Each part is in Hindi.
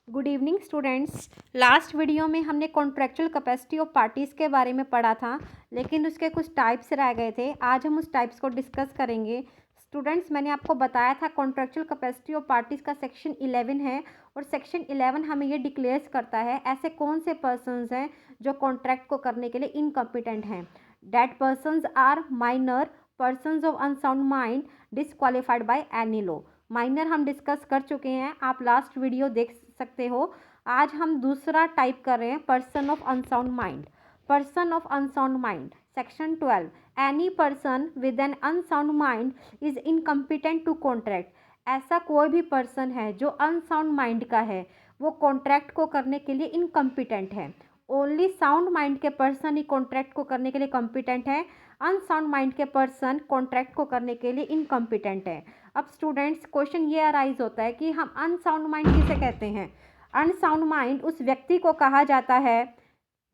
Good evening students. Last video में हमने कॉन्ट्रेक्चुअल कैपेसिटी ऑफ पार्टीज़ के बारे में पढ़ा था, लेकिन उसके कुछ टाइप्स रह गए थे। आज हम उस टाइप्स को डिस्कस करेंगे। स्टूडेंट्स, मैंने आपको बताया था कॉन्ट्रेक्चुअल कैपेसिटी ऑफ पार्टीज़ का सेक्शन 11 है, और सेक्शन 11 हमें ये डिक्लेयर्स करता है ऐसे कौन से पर्सनस हैं जो कॉन्ट्रैक्ट को करने के लिए इनकम्पिटेंट हैं। That persons are minor, persons of unsound mind, disqualified by any law. Minor हम डिस्कस कर चुके हैं, आप लास्ट वीडियो देख सकते हो। आज हम दूसरा टाइप कर रहे हैं, person of unsound mind. Person of unsound mind, section 12, any person with an unsound mind is incompetent to contract. ऐसा कोई भी पर्सन है जो अनसाउंड माइंड का है, वो कॉन्ट्रैक्ट को करने के लिए इनकम्पिटेंट है। ओनली साउंड माइंड के पर्सन ही कॉन्ट्रैक्ट को करने के लिए कॉम्पिटेंट है। अनसाउंड माइंड के पर्सन कॉन्ट्रैक्ट को करने के लिए इनकम्पिटेंट है। अब स्टूडेंट्स, क्वेश्चन ये अराइज होता है कि हम अनसाउंड माइंड किसे कहते हैं। अनसाउंड माइंड उस व्यक्ति को कहा जाता है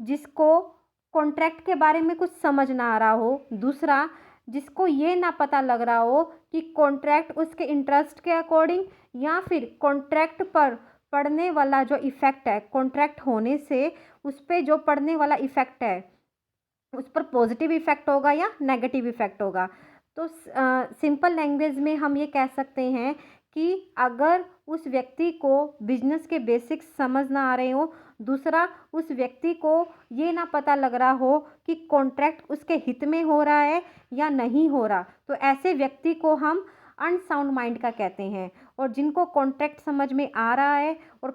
जिसको कॉन्ट्रैक्ट के बारे में कुछ समझ ना आ रहा हो। दूसरा, जिसको ये ना पता लग रहा हो कि कॉन्ट्रैक्ट उसके इंटरेस्ट के अकॉर्डिंग या फिर कॉन्ट्रैक्ट पर पड़ने वाला जो इफ़ेक्ट है, कॉन्ट्रैक्ट होने से उस पर जो पड़ने वाला इफ़ेक्ट है उस पर पॉजिटिव इफ़ेक्ट होगा या नेगेटिव इफ़ेक्ट होगा। तो सिंपल लैंग्वेज में हम ये कह सकते हैं कि अगर उस व्यक्ति को बिजनेस के बेसिक्स समझ ना आ रहे हो, दूसरा उस व्यक्ति को ये ना पता लग रहा हो कि कॉन्ट्रैक्ट उसके हित में हो रहा है या नहीं हो रहा, तो ऐसे व्यक्ति को हम अनसाउंड माइंड का कहते हैं। और जिनको कॉन्ट्रैक्ट समझ में आ रहा है और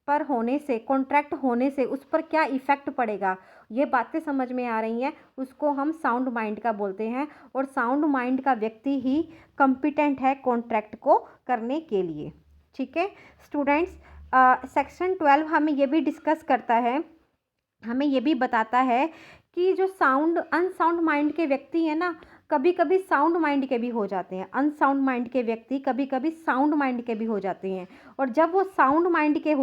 कॉन्ट्रैक्ट होने से उस पर क्या इफ़ेक्ट पड़ेगा, ये बातें समझ में आ रही हैं, उसको हम साउंड माइंड का बोलते हैं। और साउंड माइंड का व्यक्ति ही कॉम्पिटेंट है कॉन्ट्रैक्ट को करने के लिए। ठीक है स्टूडेंट्स, सेक्शन 12 हमें ये भी डिस्कस करता है, हमें ये भी बताता है कि जो अनसाउंड माइंड के व्यक्ति हैं ना, कभी कभी साउंड माइंड के भी हो जाते हैं। अनसाउंड माइंड के व्यक्ति कभी कभी साउंड माइंड के भी हो जाते हैं। और जब वो साउंड माइंड के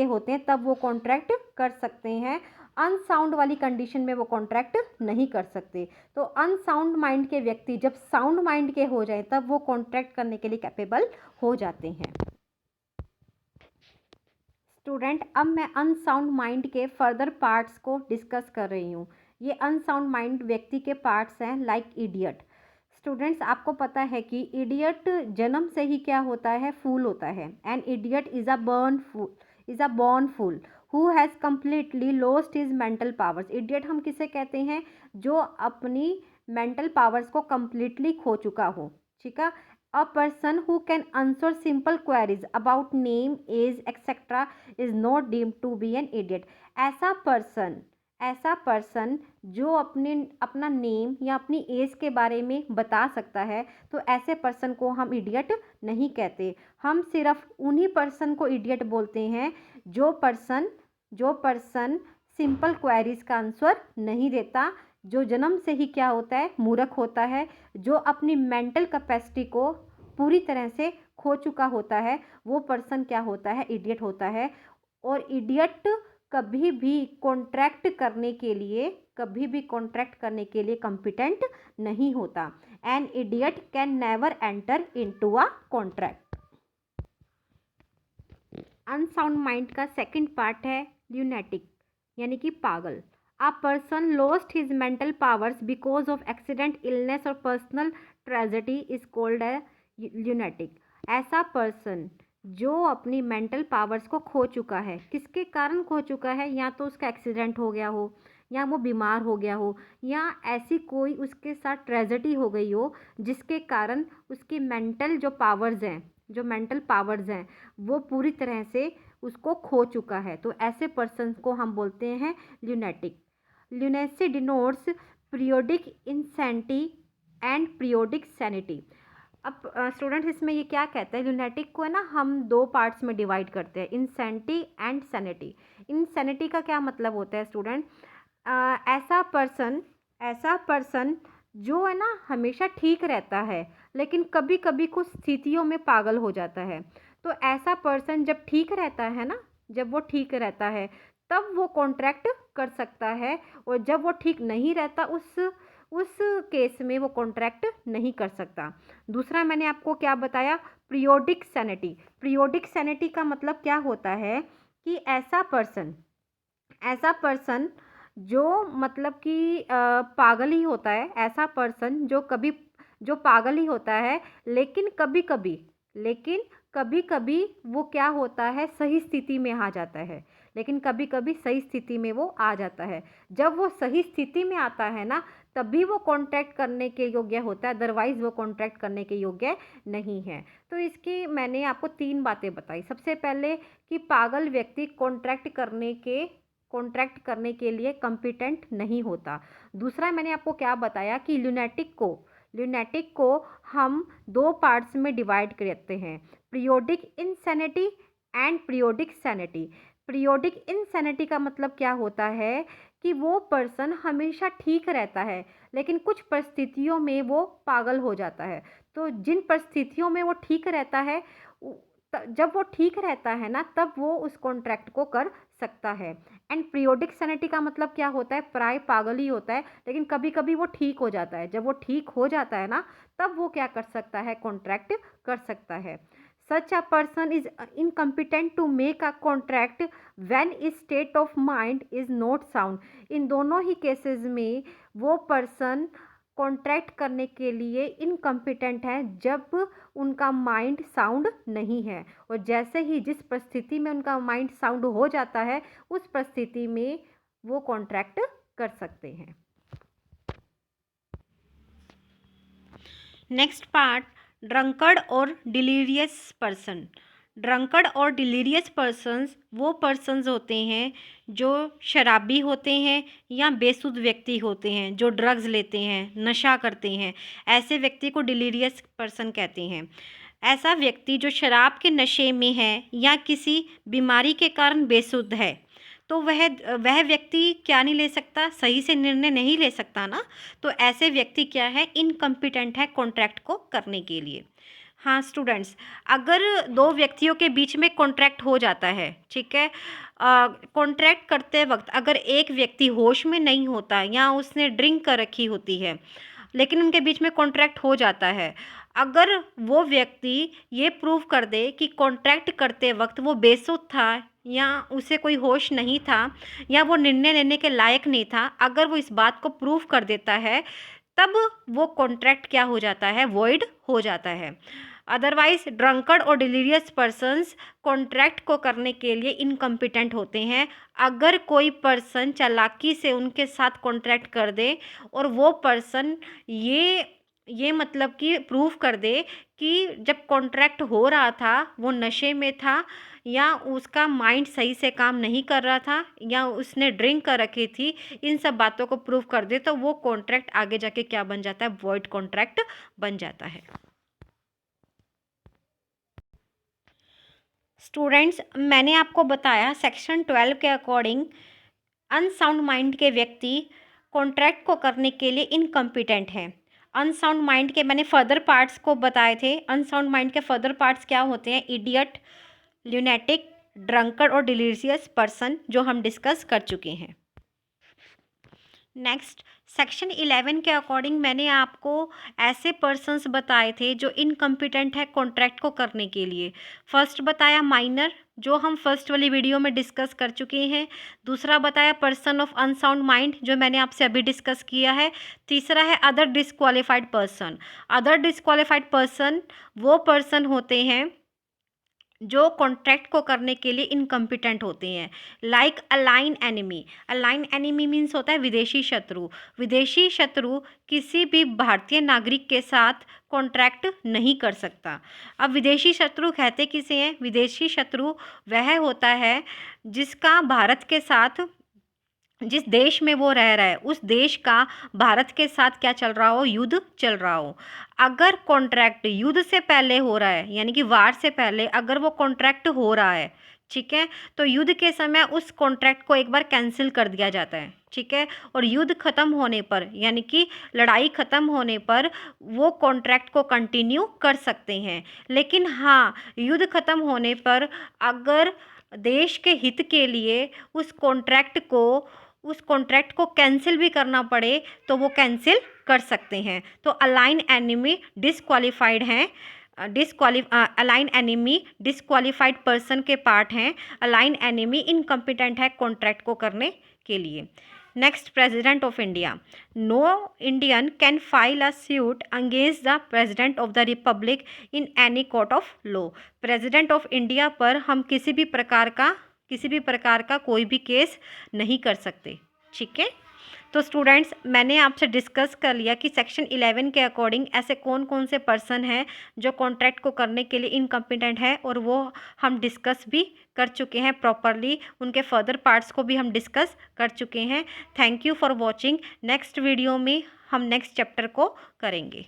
होते हैं तब वो कॉन्ट्रैक्ट कर सकते हैं। अनसाउंड वाली कंडीशन में वो कॉन्ट्रैक्ट नहीं कर सकते। तो अनसाउंड माइंड के व्यक्ति जब साउंड माइंड के हो जाए तब वो कॉन्ट्रैक्ट करने के लिए कैपेबल हो जाते हैं। स्टूडेंट, अब मैं अनसाउंड माइंड के फर्दर पार्ट्स को डिस्कस कर रही हूँ। ये अनसाउंड माइंड व्यक्ति के पार्ट्स हैं, लाइक इडियट। स्टूडेंट्स, आपको पता है कि इडियट जन्म से ही क्या होता है, फूल होता है। An idiot is a born fool who has completely lost his mental powers. Idiot हम किसे कहते हैं, जो अपनी मेंटल पावर्स को कम्प्लीटली खो चुका हो। ठीक है। A person who can answer simple queries about name, age, etc. is not deemed to be an idiot. ऐसा पर्सन जो अपना नेम या अपनी एज के बारे में बता सकता है, तो ऐसे पर्सन को हम इडियट नहीं कहते। हम सिर्फ उन्हीं पर्सन को इडियट बोलते हैं जो पर्सन सिंपल क्वेरीज का आंसर नहीं देता, जो जन्म से ही क्या होता है, मूर्ख होता है, जो अपनी मेंटल कैपेसिटी को पूरी तरह से खो चुका होता है, वो पर्सन क्या होता है, इडियट होता है। और इडियट कभी भी कॉन्ट्रैक्ट करने के लिए कॉम्पिटेंट नहीं होता। An idiot can never enter into a contract. Unsound mind का सेकंड पार्ट है ल्यूनेटिक, यानी कि पागल। A person lost his mental powers because of accident, illness or personal tragedy is called a lunatic. ऐसा पर्सन जो अपनी मेंटल पावर्स को खो चुका है, किसके कारण खो चुका है, या तो उसका एक्सीडेंट हो गया हो, या वो बीमार हो गया हो, या ऐसी कोई उसके साथ ट्रेजेडी हो गई हो जिसके कारण उसकी मेंटल पावर्स हैं वो पूरी तरह से उसको खो चुका है। तो ऐसे पर्सन को हम बोलते हैं lunatic. Lunacy denotes periodic insanity and periodic sanity. अब स्टूडेंट, इसमें ये क्या कहता है, ल्यूनेटिक को है ना हम दो पार्ट्स में डिवाइड करते हैं, इंसैनिटी एंड सैनिटी। इंसैनिटी का क्या मतलब होता है स्टूडेंट, ऐसा पर्सन जो है ना हमेशा ठीक रहता है लेकिन कभी कभी कुछ स्थितियों में पागल हो जाता है। तो ऐसा पर्सन जब वो ठीक रहता है तब वो कॉन्ट्रैक्ट कर सकता है, और जब वो ठीक नहीं रहता उस केस में वो कॉन्ट्रैक्ट नहीं कर सकता। दूसरा मैंने आपको क्या बताया, पीरियोडिक सैनिटी। पीरियोडिक सैनिटी का मतलब क्या होता है कि ऐसा पर्सन जो मतलब कि पागल ही होता है, ऐसा पर्सन जो पागल ही होता है, लेकिन कभी कभी वो क्या होता है, सही स्थिति में आ जाता है। लेकिन कभी कभी सही स्थिति में वो आ जाता है। जब वो सही स्थिति में आता है ना, तभी वो कॉन्ट्रैक्ट करने के योग्य होता है, अदरवाइज वो कॉन्ट्रैक्ट करने के योग्य नहीं है। तो इसकी मैंने आपको 3 बातें बताई। सबसे पहले कि पागल व्यक्ति कॉन्ट्रैक्ट करने के लिए कॉम्पिटेंट नहीं होता। दूसरा मैंने आपको क्या बताया कि ल्यूनेटिक को हम 2 पार्ट्स में डिवाइड करते हैं, periodic insanity and periodic sanity. Periodic insanity का मतलब क्या होता है कि वो पर्सन हमेशा ठीक रहता है, लेकिन कुछ परिस्थितियों में वो पागल हो जाता है। तो जिन परिस्थितियों में वो ठीक रहता है, जब वो ठीक रहता है ना, तब वो उस कॉन्ट्रैक्ट को कर सकता है। एंड पीरियोडिक सैनिटी का मतलब क्या होता है, प्राय पागल ही होता है, लेकिन कभी कभी वो ठीक हो जाता है। जब वो ठीक हो जाता है ना, तब वो क्या कर सकता है, कॉन्ट्रैक्ट कर सकता है। Such a person is incompetent to make a contract when is state of mind is not sound. इन दोनों ही केसेस में वो पर्सन कॉन्ट्रैक्ट करने के लिए इनकम्पिटेंट है जब उनका माइंड साउंड नहीं है। और जैसे ही जिस परिस्थिति में उनका माइंड साउंड हो जाता है, उस परिस्थिति में वो कॉन्ट्रैक्ट कर सकते हैं। नेक्स्ट पार्ट, ड्रंकर्ड और डिलीरियस पर्सन। ड्रंकर्ड और डिलीरियस पर्सन्स वो पर्सन्स होते हैं जो शराबी होते हैं या बेसुध व्यक्ति होते हैं, जो ड्रग्स लेते हैं, नशा करते हैं। ऐसे व्यक्ति को डिलीरियस पर्सन कहते हैं। ऐसा व्यक्ति जो शराब के नशे में है या किसी बीमारी के कारण बेसुध है, तो वह व्यक्ति क्या नहीं ले सकता, सही से निर्णय नहीं ले सकता ना। तो ऐसे व्यक्ति क्या है, इनकम्पिटेंट है कॉन्ट्रैक्ट को करने के लिए। हाँ स्टूडेंट्स, अगर 2 व्यक्तियों के बीच में कॉन्ट्रैक्ट हो जाता है, ठीक है, कॉन्ट्रैक्ट करते वक्त अगर एक व्यक्ति होश में नहीं होता या उसने ड्रिंक कर रखी होती है, लेकिन उनके बीच में कॉन्ट्रैक्ट हो जाता है, अगर वो व्यक्ति ये प्रूव कर दे कि कॉन्ट्रैक्ट करते वक्त वो बेसुध था या उसे कोई होश नहीं था या वो निर्णय लेने के लायक नहीं था, अगर वो इस बात को प्रूव कर देता है, तब वो कॉन्ट्रैक्ट क्या हो जाता है, वॉइड हो जाता है। अदरवाइज ड्रंकर्ड और डिलीरियस पर्सन्स कॉन्ट्रैक्ट को करने के लिए इनकम्पिटेंट होते हैं। अगर कोई पर्सन चालाकी से उनके साथ कॉन्ट्रैक्ट कर दे और वो पर्सन ये मतलब कि प्रूव कर दे कि जब कॉन्ट्रैक्ट हो रहा था वो नशे में था या उसका माइंड सही से काम नहीं कर रहा था या उसने ड्रिंक कर रखी थी, इन सब बातों को प्रूव कर दे, तो वो कॉन्ट्रैक्ट आगे जाके क्या बन जाता है, वॉइड कॉन्ट्रैक्ट बन जाता है। स्टूडेंट्स, मैंने आपको बताया सेक्शन 12 के अकॉर्डिंग अनसाउंड माइंड के व्यक्ति कॉन्ट्रैक्ट को करने के लिए इनकम्पिटेंट हैं। अनसाउंड माइंड के मैंने फर्दर पार्ट्स को बताए थे। अनसाउंड माइंड के फर्दर पार्ट्स क्या होते हैं, इडियट, ल्यूनेटिक, ड्रंकर्ड और डिलीरियस पर्सन, जो हम डिस्कस कर चुके हैं। नेक्स्ट, सेक्शन 11 के अकॉर्डिंग मैंने आपको ऐसे पर्सन्स बताए थे जो इनकम्पिटेंट है कॉन्ट्रैक्ट को करने के लिए। फर्स्ट बताया माइनर, जो हम फर्स्ट वाली वीडियो में डिस्कस कर चुके हैं। दूसरा बताया पर्सन ऑफ अनसाउंड माइंड, जो मैंने आपसे अभी डिस्कस किया है। तीसरा है other disqualified person. Other disqualified person वो पर्सन होते हैं जो कॉन्ट्रैक्ट को करने के लिए इनकम्पिटेंट होते हैं। Like align enemy. Align enemy means होता है विदेशी शत्रु। विदेशी शत्रु किसी भी भारतीय नागरिक के साथ कॉन्ट्रैक्ट नहीं कर सकता। अब विदेशी शत्रु कहते किसे हैं, विदेशी शत्रु वह होता है जिसका भारत के साथ, जिस देश में वो रह रहा है उस देश का भारत के साथ क्या चल रहा हो, युद्ध चल रहा हो। अगर कॉन्ट्रैक्ट युद्ध से पहले हो रहा है, यानी कि वार से पहले अगर वो कॉन्ट्रैक्ट हो रहा है, ठीक है, तो युद्ध के समय उस कॉन्ट्रैक्ट को एक बार कैंसिल कर दिया जाता है, ठीक है। और युद्ध खत्म होने पर, यानी कि लड़ाई खत्म होने पर वो कॉन्ट्रैक्ट को कंटिन्यू कर सकते हैं। लेकिन हाँ, युद्ध खत्म होने पर अगर देश के हित के लिए उस कॉन्ट्रैक्ट को उस कॉन्ट्रैक्ट को कैंसिल भी करना पड़े तो वो कैंसिल कर सकते हैं। तो अलाइन एनिमी डिसक्वालीफाइड हैं, अलाइन एनिमी डिसक्वालीफाइड पर्सन के पार्ट हैं। अलाइन एनिमी इनकम्पिटेंट है कॉन्ट्रैक्ट को करने के लिए। Next, president of India. No Indian can file a suit against the president of the republic in any court of law. President of India पर हम किसी भी प्रकार का कोई भी केस नहीं कर सकते। ठीक है, तो स्टूडेंट्स मैंने आपसे डिस्कस कर लिया कि सेक्शन 11 के अकॉर्डिंग ऐसे कौन कौन से पर्सन हैं जो कॉन्ट्रैक्ट को करने के लिए इनकम्पिटेंट है, और वो हम डिस्कस भी कर चुके हैं प्रॉपरली, उनके फर्दर पार्ट्स को भी हम डिस्कस कर चुके हैं। Thank you for watching. Next video में हम नेक्स्ट चैप्टर को करेंगे।